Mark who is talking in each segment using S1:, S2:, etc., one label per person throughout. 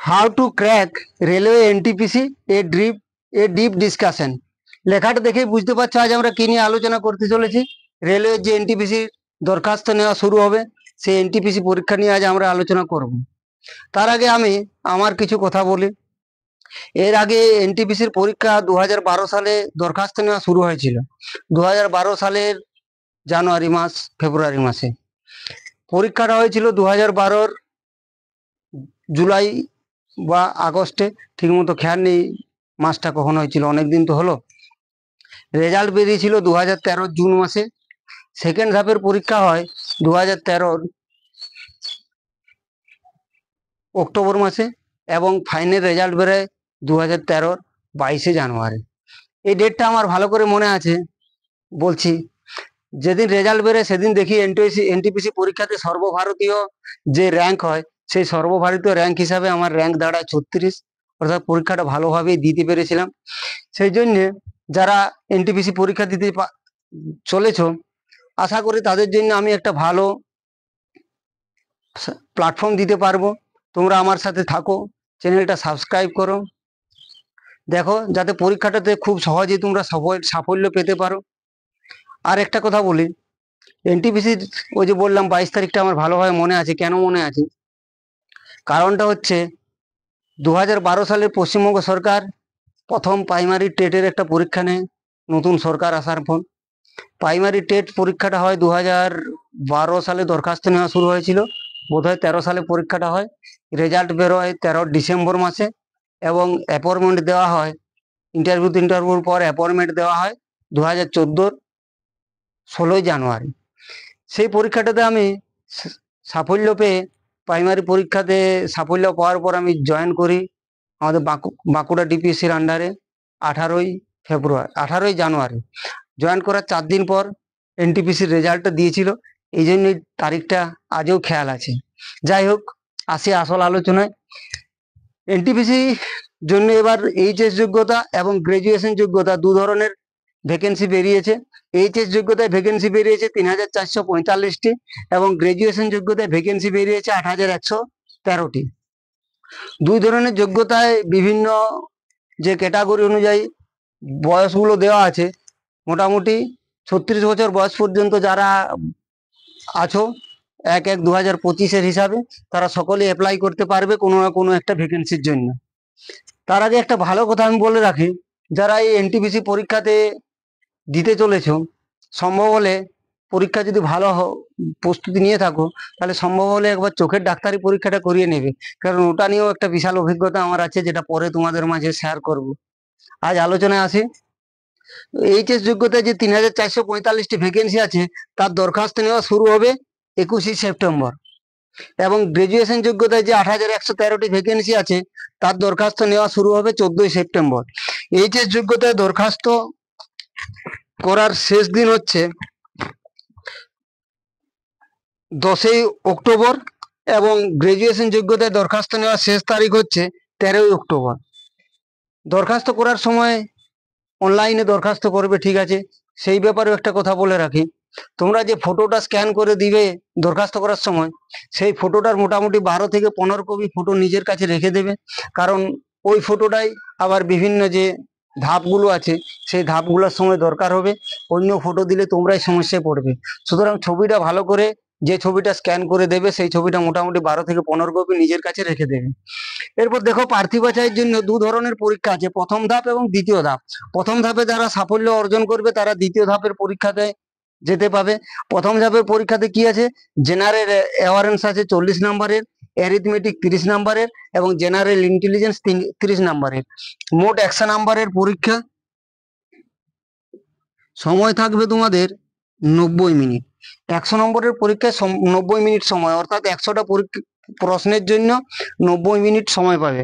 S1: How to crack railway NTPC a deep discussion. লেখাটা দেখেই বুঝতে পারছো আজ আমরা কি নিয়ে আলোচনা করতে চলেছি। রেলওয়ের যে এনটিপিসি দরখাস্ত নেওয়া শুরু হবে, সেই এনটিপিসি পরীক্ষা নিয়ে আজ আমরা আলোচনা করব। তার আগে আমি আমার কিছু কথা বলি। এর আগে এনটিপিসির পরীক্ষা 2012 সালে দরখাস্ত নেওয়া শুরু হয়েছিল। 2012 সালের জানুয়ারি মাস ফেব্রুয়ারি মাসে পরীক্ষাটা হয়েছিল। 2012 জুলাই বা আগস্টে, ঠিকমতো খেয়াল নেই মাসটা কখন হয়েছিল, অনেকদিন তো হলো। রেজাল্ট বেরিয়েছিল 2013 জুন মাসে। সেকেন্ড ধাপের পরীক্ষা হয় 2013 অক্টোবর মাসে এবং ফাইনাল রেজাল্ট বেরোয় 2013 22 জানুয়ারি। এই ডেটটা আমার ভালো করে মনে আছে। বলছি, যেদিন রেজাল্ট বেরোয় সেদিন দেখি এনটিপিসি পরীক্ষাতে সর্বভারতীয় যে র্যাঙ্ক হয়, সেই সর্বভারতীয় র্যাঙ্ক হিসাবে আমার র্যাঙ্ক দাঁড়ায় 36। অর্থাৎ পরীক্ষাটা ভালোভাবেই দিতে পেরেছিলাম। সেই জন্যে যারা এনটিপিসি পরীক্ষা দিতে চলেছ, আশা করি তাদের জন্য আমি একটা ভালো প্ল্যাটফর্ম দিতে পারবো। তোমরা আমার সাথে থাকো, চ্যানেলটা সাবস্ক্রাইব করো, দেখো যাতে পরীক্ষাটাতে খুব সহজেই তোমরা সাফল্য পেতে পারো। আর একটা কথা বলি, এনটিপিসির ওই যে বললাম 22 তারিখটা আমার ভালোভাবে মনে আছে। কেন মনে আছে? কারণটা হচ্ছে 2012 সালে পশ্চিমবঙ্গ সরকার প্রথম প্রাইমারি টেটের একটা পরীক্ষা নেয়। নতুন সরকার আসার পর প্রাইমারি টেট পরীক্ষাটা হয় 2012 সালে। দরখাস্ত নেওয়া শুরু হয়েছিল, বোধহয় 13 সালে পরীক্ষাটা হয়। রেজাল্ট বেরোয় 13 ডিসেম্বর মাসে এবং অ্যাপয়েন্টমেন্ট দেওয়া হয়। ইন্টারভিউর পর অ্যাপয়েন্টমেন্ট দেওয়া হয় 2014 16 জানুয়ারি। সেই পরীক্ষাটাতে আমি সাফল্য পেয়ে, প্রাইমারি পরীক্ষাতে সাফল্য পাওয়ার পর আমি জয়েন করি আমাদের বাঁকুড়া ডিপিএসসির আন্ডারে 18 জানুয়ারি। জয়েন করার 4 দিন পর এনটিপিসির রেজাল্টটা দিয়েছিল। এই জন্যই তারিখটা আজও খেয়াল আছে। যাই হোক, আসি আসল আলোচনায়। এনটিপিসি জন্য এবার এইচএস যোগ্যতা এবং গ্রাজুয়েশন যোগ্যতা দু ধরনের ভ্যাকেন্সি বেরিয়েছে। এইচএস যোগ্যতায় ভ্যাকেন্সি বেরিয়েছে 3145টি এবং গ্রাজুয়েশন যোগ্যতায় ভ্যাকেন্সি বেরিয়েছে 8113টি। দুই ধরনের যোগ্যতায় বিভিন্ন যে ক্যাটাগরি অনুযায়ী বয়সগুলো দেওয়া আছে। মোটামুটি 36 বছর বয়স পর্যন্ত যারা আছো 1/1/2025 হিসাবে, তারা সকলে অ্যাপ্লাই করতে পারবে কোনো না কোনো একটা ভ্যাকেন্সির জন্য। তার আগে একটা ভালো কথা আমি বলে রাখি, যারা এই এনটিপিসি পরীক্ষাতে দিতে চলেছ, সম্ভব হলে পরীক্ষা যদি ভালো প্রস্তুতি নিয়ে থাকো, তাহলে সম্ভব হলে একবার চোখের ডাক্তারি পরীক্ষাটা করিয়ে নেবে। কারণ ওটা নিয়েও একটা বিশাল অভিজ্ঞতা আমার আছে, যেটা পরে তোমাদের মাঝে শেয়ার করব। আজ আলোচনায় আসি। এইচএস যোগ্যতায় যে 3445টি ভ্যাকেন্সি আছে, তার দরখাস্ত নেওয়া শুরু হবে 21 সেপ্টেম্বর এবং গ্রাজুয়েশন যোগ্যতায় যে 8113টি ভ্যাকেন্সি আছে, তার দরখাস্ত নেওয়া শুরু হবে 14 সেপ্টেম্বর। এইচএস যোগ্যতায় দরখাস্ত করার শেষ দিন হচ্ছে 10 অক্টোবর এবং গ্রাজুয়েশন যোগ্যতায় দরখাস্ত নেওয়ার শেষ তারিখ হচ্ছে 13 অক্টোবর। দরখাস্ত করার সময় অনলাইনে দরখাস্ত করবে, ঠিক আছে। সেই ব্যাপারেও একটা কথা বলে রাখি, তোমরা যে ফটোটা স্ক্যান করে দিবে দরখাস্ত করার সময়, সেই ফটোটার মোটামুটি 12 থেকে 15 কপি ফটো নিজের কাছে রেখে দেবে। কারণ ওই ফটোটাই আবার বিভিন্ন যে ধাপগুলো আছে, সেই ধাপগুলোর সময় দরকার হবে। অন্য ফটো দিলে তোমরাই সমস্যায় পড়বে। সুতরাং ছবিটা ভালো করে, যে ছবিটা স্ক্যান করে দেবে, সেই ছবিটা মোটামুটি 12 থেকে 15 কপি নিজের কাছে রেখে দেবে। এরপর দেখো, প্রার্থী বাছাইয়ের জন্য দু ধরনের পরীক্ষা আছে, প্রথম ধাপ এবং দ্বিতীয় ধাপ। প্রথম ধাপে যারা সাফল্য অর্জন করবে, তারা দ্বিতীয় ধাপের পরীক্ষাতে যেতে পাবে। প্রথম ধাপের পরীক্ষাতে কি আছে? জেনারেল অ্যাওয়ারেন্স আছে 40 নম্বরের, অ্যারিথমেটিক 30 নম্বরের এবং জেনারেল ইন্টেলিজেন্স 30 নম্বরের। মোট 100 নম্বরের পরীক্ষা। সময় থাকবে তোমাদের 90 মিনিট। 100 নম্বরের পরীক্ষায় 90 মিনিট সময়, অর্থাৎ 100টা প্রশ্নের জন্য 90 মিনিট সময় পাবে।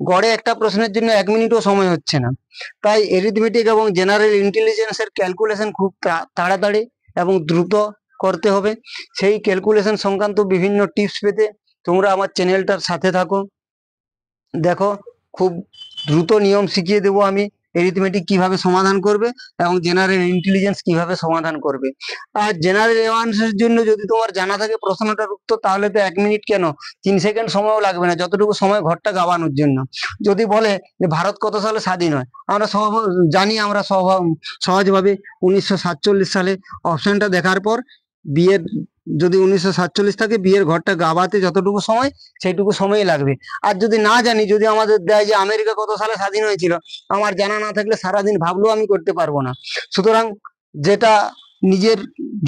S1: গড়ে একটা প্রশ্নের জন্য 1 মিনিটও সময় হচ্ছে না। তাই অ্যারিথমেটিক এবং জেনারেল ইন্টেলিজেন্সের ক্যালকুলেশন খুব তাড়াতাড়ি এবং দ্রুত করতে হবে। সেই ক্যালকুলেশন সংক্রান্ত বিভিন্ন টিপস পেতে তোমরা আমার চ্যানেলটার সাথে থাকো। দেখো, খুব দ্রুত নিয়ম শিখিয়ে দেবো আমি। এরিথমেটিক কিভাবে সমাধান করবে এবং জেনারেল ইন্টেলিজেন্স কিভাবে সমাধান করবে। আর জেনারেল অ্যাওয়ারনেসের জন্য যদি তোমার জানা থাকে প্রশ্নটার উত্তর, তাহলে তো 1 মিনিট কেন 3 সেকেন্ড সময়ও লাগবে না, যতটুকু সময় ঘরটা গাবানোর জন্য। যদি বলে যে ভারত কত সালে স্বাধীন হয়, আমরা জানি, আমরা সহজভাবে 1947 সালে। অপশনটা দেখার পর বিয়ের, যদি 1947 থাকে, বিয়ের ঘরটা গাবাতে যতটুকু সময় সেইটুকু সময়ই লাগবে। আর যদি না জানি, যদি আমাদের দেয় যে আমেরিকা কত সালে স্বাধীন হয়েছিল, আমার জানা না থাকলে সারাদিন ভাবলেও আমি করতে পারবো না। সুতরাং যেটা নিজের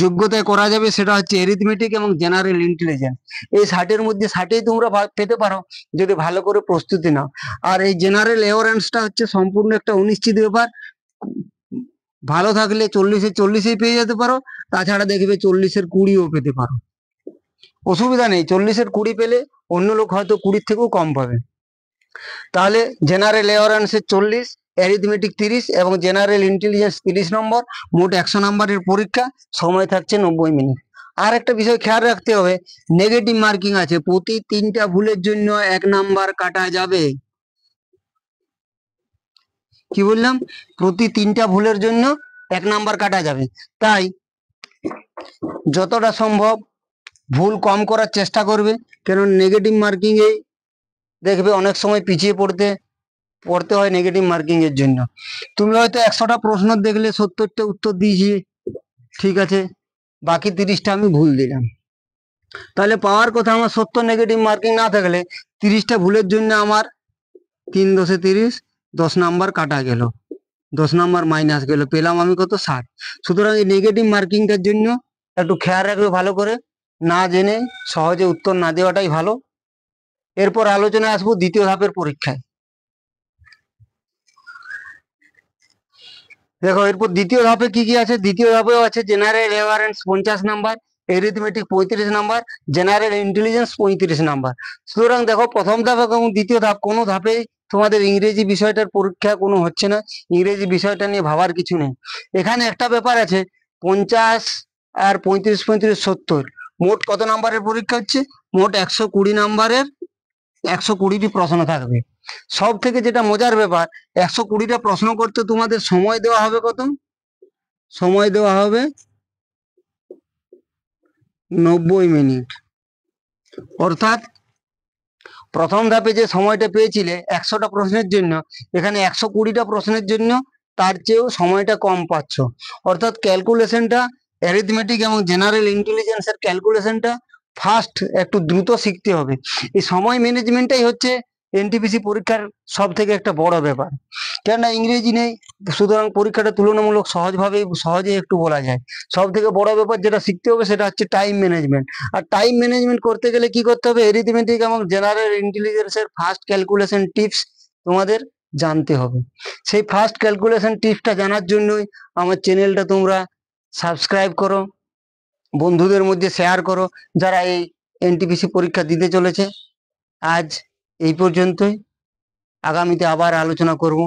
S1: যোগ্যতায় করা যাবে সেটা হচ্ছে এরিথমেটিক এবং জেনারেল ইন্টেলিজেন্স। এই 60-এর মধ্যে 60-এই তোমরা পেতে পারো যদি ভালো করে প্রস্তুতি নাও। আর এই জেনারেল অ্যাওয়ারনেসটা হচ্ছে সম্পূর্ণ একটা অনিশ্চিত ব্যাপার। ভালো থাকলে 40-এ 40-এই পেয়ে যেতে পারো, তাছাড়া দেখবে 40-এর 20ও পেতে পারো, অসুবিধা নেই। 40-এর 20 পেলে অন্য লোক হয়তো 20-এর থেকেও কম পাবে। তাহলে জেনারেল অ্যাওয়ারনেসের 40, অ্যারিথমেটিক 30 এবং জেনারেল ইন্টেলিজেন্স 30 নম্বর, মোট 100 নম্বরের পরীক্ষা, সময় থাকছে 90 মিনিট। আর একটা বিষয় খেয়াল রাখতে হবে, নেগেটিভ মার্কিং আছে, প্রতি 3টা ভুলের জন্য 1 নাম্বার কাটা যাবে। কি বললাম? প্রতি 3টা ভুলের জন্য 1 নাম্বার কাটা যাবে। তাই যতটা সম্ভব ভুল কম করার চেষ্টা করবে, কারণ নেগেটিভ মার্কিং এ দেখবে অনেক সময় পিছিয়ে পড়তে হয় নেগেটিভ মার্কিং এর জন্য। তুমি হয়তো 100টা প্রশ্ন দেখলে 70টা উত্তর দিয়েছি, ঠিক আছে, বাকি 30টা আমি ভুল দিলাম, তাহলে পাওয়ার কথা আমার 70 নেগেটিভ মার্কিং না থাকলে 30টা ভুলের জন্য আমার 3 × 10 = 30, 10 নাম্বার কাটা গেল, 10 নাম্বার মাইনাস গেল, পেলাম আমি কত? 60। সুতরাং এই নেগেটিভ মার্কিংটার জন্য একটু খেয়াল রাখবে ভালো করে, না জেনে সহজে উত্তর না দেওয়াটাই ভালো। এরপর আলোচনায় আসবো দ্বিতীয় ধাপের পরীক্ষায়। দেখো এরপর দ্বিতীয় ধাপে কি কি আছে। দ্বিতীয় ধাপেও আছে general awareness 50 number, arithmetic 35 number, general intelligence 35 number. সুতরাং দেখো প্রথম ধাপ এবং দ্বিতীয় ধাপ কোনো ধাপেই তোমাদের ইংরেজি বিষয়টার পরীক্ষা কোনো হচ্ছে না, ইংরেজি বিষয়টা নিয়ে ভাবার কিছু নেই। এখানে একটা ব্যাপার আছে, 50 আর 35 35 70, মোট কত নাম্বারের পরীক্ষা হচ্ছে? মোট 120 নাম্বারের 120টি প্রশ্ন থাকবে। সব থেকে যেটা মজার ব্যাপার, 120টা প্রশ্ন করতে তোমাদের সময় দেওয়া হবে কত? সময় দেওয়া হবে 90 মিনিট। অর্থাৎ প্রথম ধাপে যে সময়টা পেয়েছিলে 100টা প্রশ্নের জন্য, এখানে 120টা প্রশ্নের জন্য তার চেয়েও সময়টা কম পাচ্ছ। অর্থাৎ ক্যালকুলেশনটা, অ্যারিথমেটিক এবং জেনারেল ইন্টেলিজেন্সের ক্যালকুলেশনটা ফাস্ট, একটু দ্রুত শিখতে হবে। এই সময় ম্যানেজমেন্টটাই হচ্ছে এনটিপিসি পরীক্ষার সব থেকে একটা বড় ব্যাপার, কেননা ইংরেজি নেই, সুতরাং পরীক্ষাটা তুলনামূলক সহজে একটু বলা যায়। সব থেকে বড় ব্যাপার যেটা শিখতে হবে সেটা হচ্ছে টাইম ম্যানেজমেন্ট। আর টাইম ম্যানেজমেন্ট করতে গেলে কি করতে হবে? এরিথমেটিক এবং জেনারেল ইন্টেলিজেন্সের ফার্স্ট ক্যালকুলেশন টিপস তোমাদের জানতে হবে। সেই ফার্স্ট ক্যালকুলেশন টিপসটা জানার জন্যই আমার চ্যানেলটা তোমরা সাবস্ক্রাইব করো, বন্ধুদের মধ্যে শেয়ার করো যারা এই এনটিপিসি পরীক্ষা দিতে চলেছে। আজ এই পর্যন্তই, আগামীতে আবার আলোচনা করব।